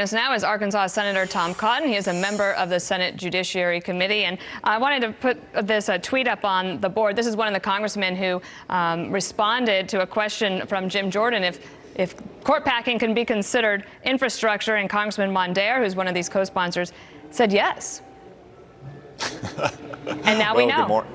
Us now is Arkansas Senator Tom Cotton. He is a member of the Senate Judiciary Committee, and I wanted to put this tweet up on the board. This is one of the congressmen who responded to a question from Jim Jordan if court packing can be considered infrastructure, and Congressman Mondare, who's one of these co-sponsors, said yes. And now we know.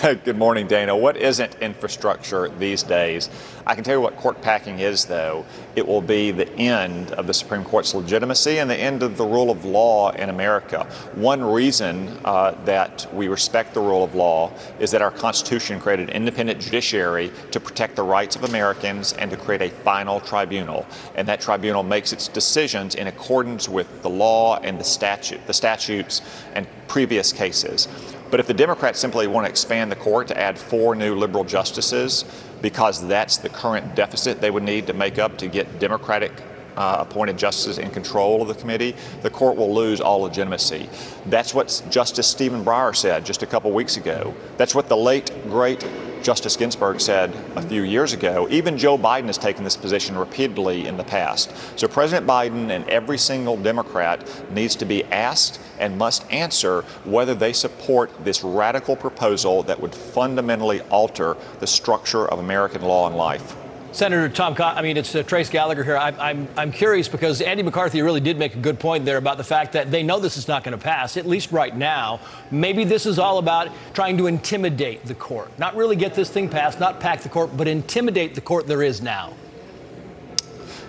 Good morning, Dana. What isn't infrastructure these days? I can tell you what court packing is, though. It will be the end of the Supreme Court's legitimacy and the end of the rule of law in America. One reason that we respect the rule of law is that our Constitution created an independent judiciary to protect the rights of Americans and to create a final tribunal. And that tribunal makes its decisions in accordance with the law and the statutes and previous cases. But if the Democrats simply want to expand the court to add 4 new liberal justices, because that's the current deficit they would need to make up to get Democratic appointed justices in control of the committee, the court will lose all legitimacy. That's what Justice Stephen Breyer said just a couple weeks ago. That's what the late, great Justice Ginsburg said a few years ago. Even Joe Biden has taken this position repeatedly in the past. So President Biden and every single Democrat needs to be asked and must answer whether they support this radical proposal that would fundamentally alter the structure of American law and life. Senator Tom Cotton, it's Trace Gallagher here. I'm curious because Andy McCarthy really did make a good point there about the fact that they know this is not going to pass, at least right now. Maybe this is all about trying to intimidate the court, not really get this thing passed, not pack the court, but intimidate the court there is now.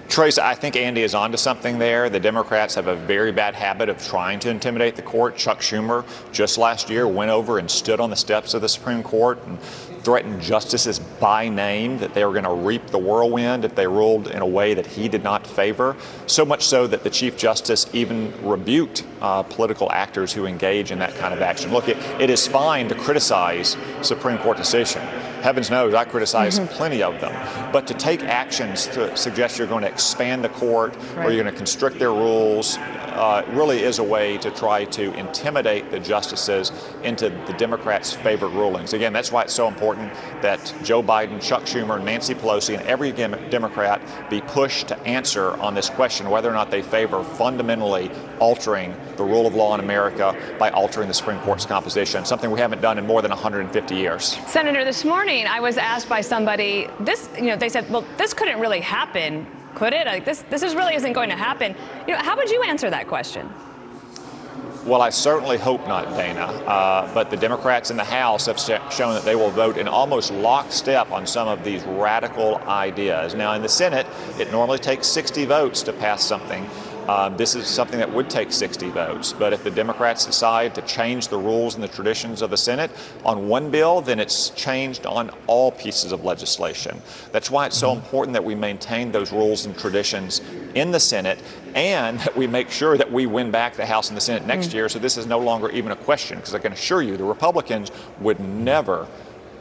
Trace, I think Andy is onto something there. The Democrats have a very bad habit of trying to intimidate the court. Chuck Schumer just last year went over and stood on the steps of the Supreme Court and threatened justices by name that they were going to reap the whirlwind if they ruled in a way that he did not favor. So much so that the Chief Justice even rebuked political actors who engage in that kind of action. Look, it is fine to criticize Supreme Court decision. Heavens knows I criticize plenty of them. But to take actions to suggest you're going to expand the court or you're going to constrict their rules really is a way to try to intimidate the justices into the Democrats' favored rulings. Again, that's why it's so important that Joe Biden, Chuck Schumer, Nancy Pelosi, and every Democrat be pushed to answer on this question whether or not they favor fundamentally altering the rule of law in America by altering the Supreme Court's composition, something we haven't done in more than 150 years. Senator, this morning I was asked by somebody, they said, well, this couldn't really happen, could it? Like this really isn't going to happen. How would you answer that question? Well, I certainly hope not, Dana. But the Democrats in the House have shown that they will vote in almost lockstep on some of these radical ideas. Now, in the Senate, it normally takes 60 votes to pass something. This is something that would take 60 votes. But if the Democrats decide to change the rules and the traditions of the Senate on one bill, then it's changed on all pieces of legislation. That's why it's so important that we maintain those rules and traditions in the Senate and that we make sure that we win back the House and the Senate next year. So this is no longer even a question, because I can assure you the Republicans would never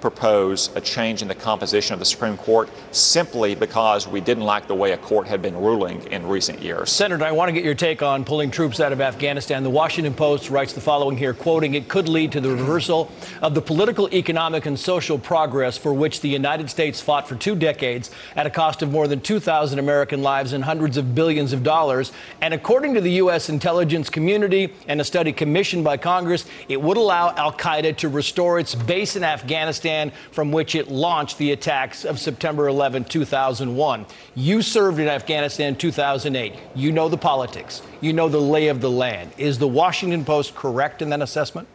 propose a change in the composition of the Supreme Court simply because we didn't like the way a court had been ruling in recent years. Senator, I want to get your take on pulling troops out of Afghanistan. The Washington Post writes the following here, quoting, "It could lead to the reversal of the political, economic, and social progress for which the United States fought for 2 decades at a cost of more than 2,000 American lives and hundreds of billions of dollars. And according to the U.S. intelligence community and a study commissioned by Congress, it would allow al-Qaeda to restore its base in Afghanistan from which it launched the attacks of September 11, 2001. You served in Afghanistan in 2008. You know the politics. You know the lay of the land. Is the Washington Post correct in that assessment?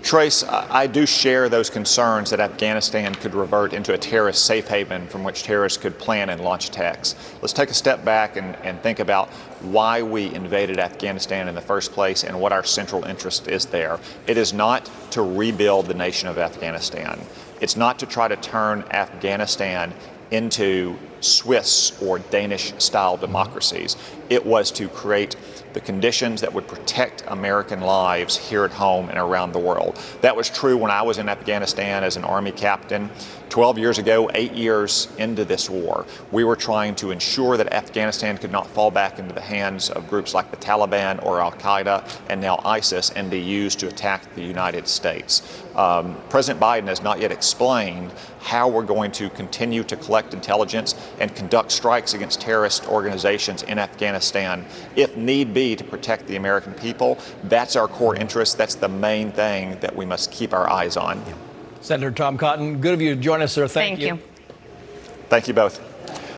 Trace, I do share those concerns that Afghanistan could revert into a terrorist safe haven from which terrorists could plan and launch attacks. Let's take a step back and think about why we invaded Afghanistan in the first place and what our central interest is there. It is not to rebuild the nation of Afghanistan. It's not to try to turn Afghanistan into Swiss or Danish-style democracies. It was to create the conditions that would protect American lives here at home and around the world. That was true when I was in Afghanistan as an Army captain 12 years ago, 8 years into this war. We were trying to ensure that Afghanistan could not fall back into the hands of groups like the Taliban or al-Qaeda and now ISIS and be used to attack the United States. President Biden has not yet explained how we're going to continue to collect intelligence and conduct strikes against terrorist organizations in Afghanistan, if need be, to protect the American people. That's our core interest. That's the main thing that we must keep our eyes on. Senator Tom Cotton, good of you to join us, sir. Thank you. Thank you both.